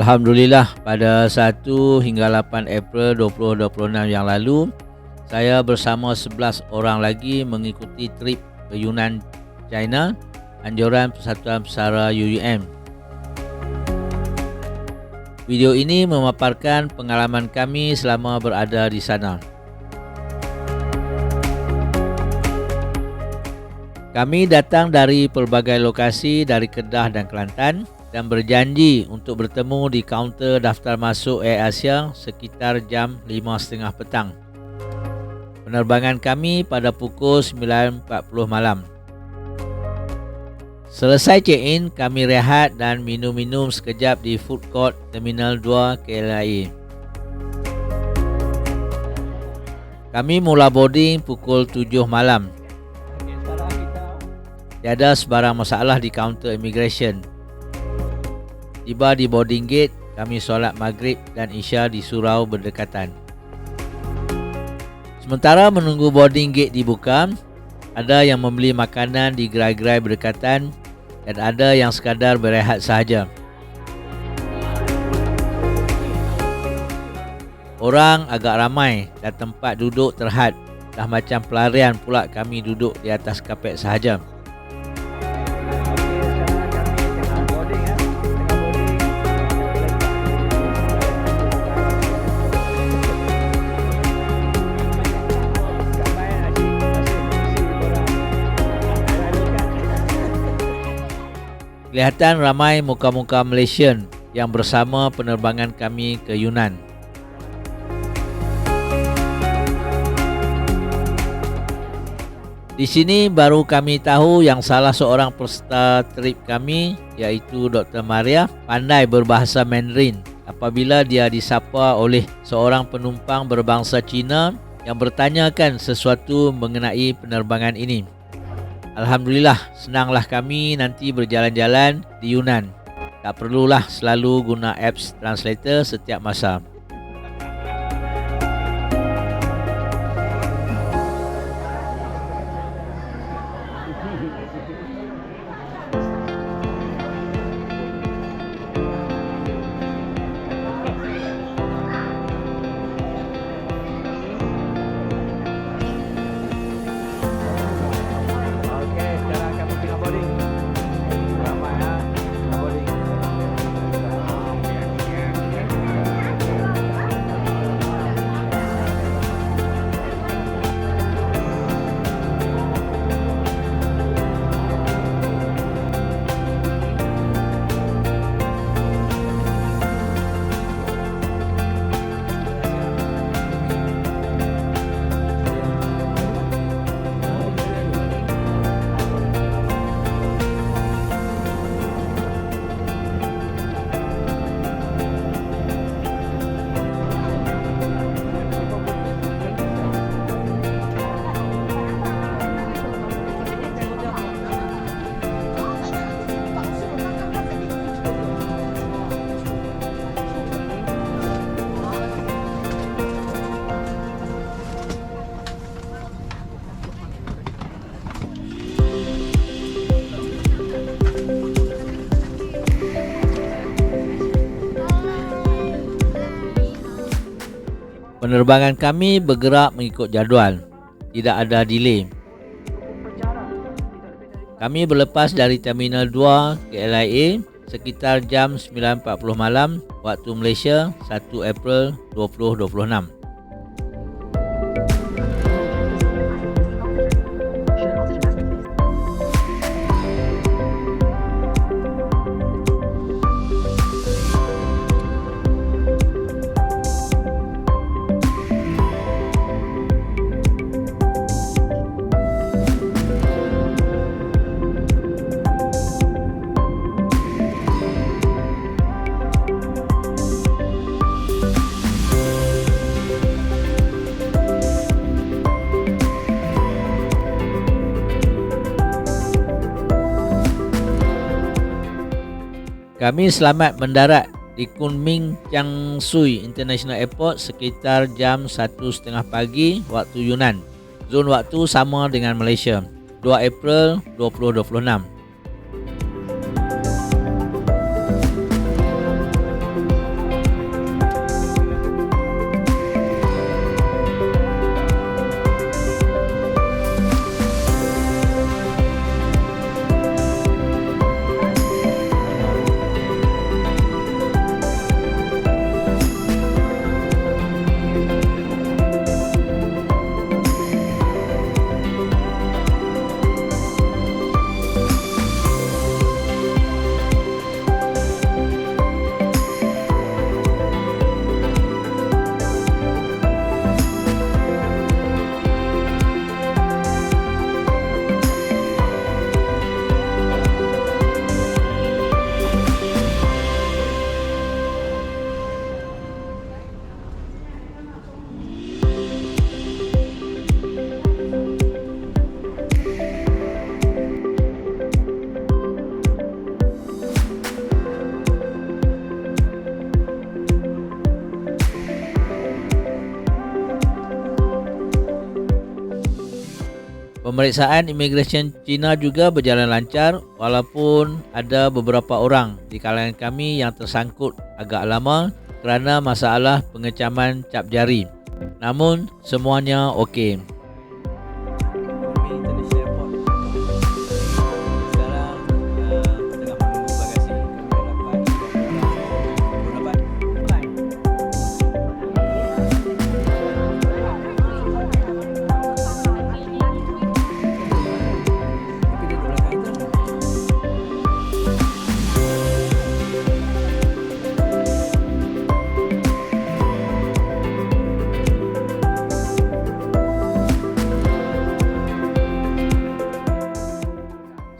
Alhamdulillah, pada 1 hingga 8 April 2026 yang lalu, saya bersama 11 orang lagi mengikuti trip ke Yunnan, China, anjuran Persatuan Pesara UUM. Video ini memaparkan pengalaman kami selama berada di sana. Kami datang dari pelbagai lokasi dari Kedah dan Kelantan dan berjanji untuk bertemu di kaunter daftar masuk Air Asia sekitar jam 5.30 petang. Penerbangan kami pada pukul 9.40 malam. Selesai check-in, kami rehat dan minum-minum sekejap di food court Terminal 2 KLIA. Kami mula boarding pukul 7 malam. Tiada sebarang masalah di kaunter immigration. Tiba di boarding gate, kami solat maghrib dan isya di surau berdekatan. Sementara menunggu boarding gate dibuka, ada yang membeli makanan di gerai-gerai berdekatan dan ada yang sekadar berehat sahaja. Orang agak ramai dan tempat duduk terhad. Dah macam pelarian pula kami duduk di atas kapet sahaja. Kelihatan ramai muka-muka Malaysian yang bersama penerbangan kami ke Yunnan. Di sini baru kami tahu yang salah seorang peserta trip kami, iaitu Dr. Maria, pandai berbahasa Mandarin apabila dia disapa oleh seorang penumpang berbangsa Cina yang bertanyakan sesuatu mengenai penerbangan ini. Alhamdulillah, senanglah kami nanti berjalan-jalan di Yunnan. Tak perlulah selalu guna apps translator setiap masa. Penerbangan kami bergerak mengikut jadual. Tidak ada delay. Kami berlepas dari Terminal 2 KLIA sekitar jam 9.40 malam waktu Malaysia 1 April 2026. Kami selamat mendarat di Kunming Changsui International Airport sekitar jam 1.30 pagi waktu Yunnan. Zon waktu sama dengan Malaysia, 2 April 2026. Pemeriksaan imigresen China juga berjalan lancar walaupun ada beberapa orang di kalangan kami yang tersangkut agak lama kerana masalah pengecaman cap jari. Namun semuanya okey.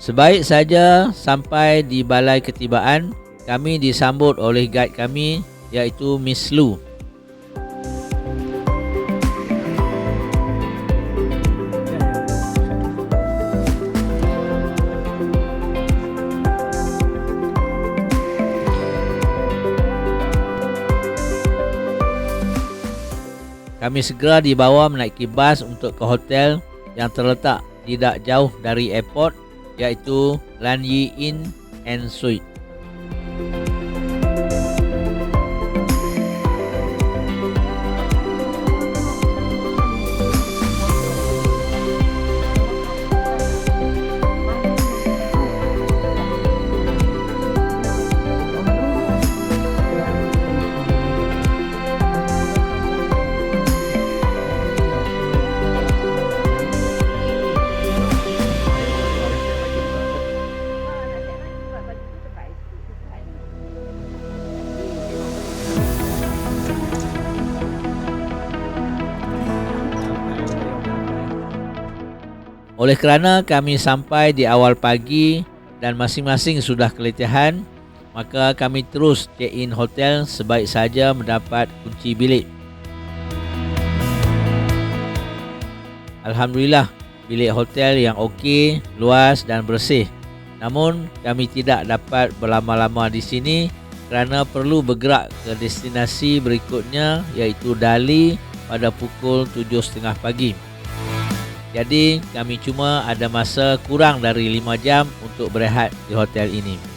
Sebaik saja sampai di balai ketibaan, kami disambut oleh guide kami iaitu Miss Lu. Kami segera dibawa menaiki bas untuk ke hotel yang terletak tidak jauh dari airport iaitu Lanyi Inn and Suite. Oleh kerana kami sampai di awal pagi dan masing-masing sudah keletihan, maka kami terus check-in hotel sebaik saja mendapat kunci bilik. Alhamdulillah, bilik hotel yang okey, luas dan bersih. Namun kami tidak dapat berlama-lama di sini kerana perlu bergerak ke destinasi berikutnya iaitu Dali pada pukul 7.30 pagi. Jadi kami cuma ada masa kurang dari 5 jam untuk berehat di hotel ini.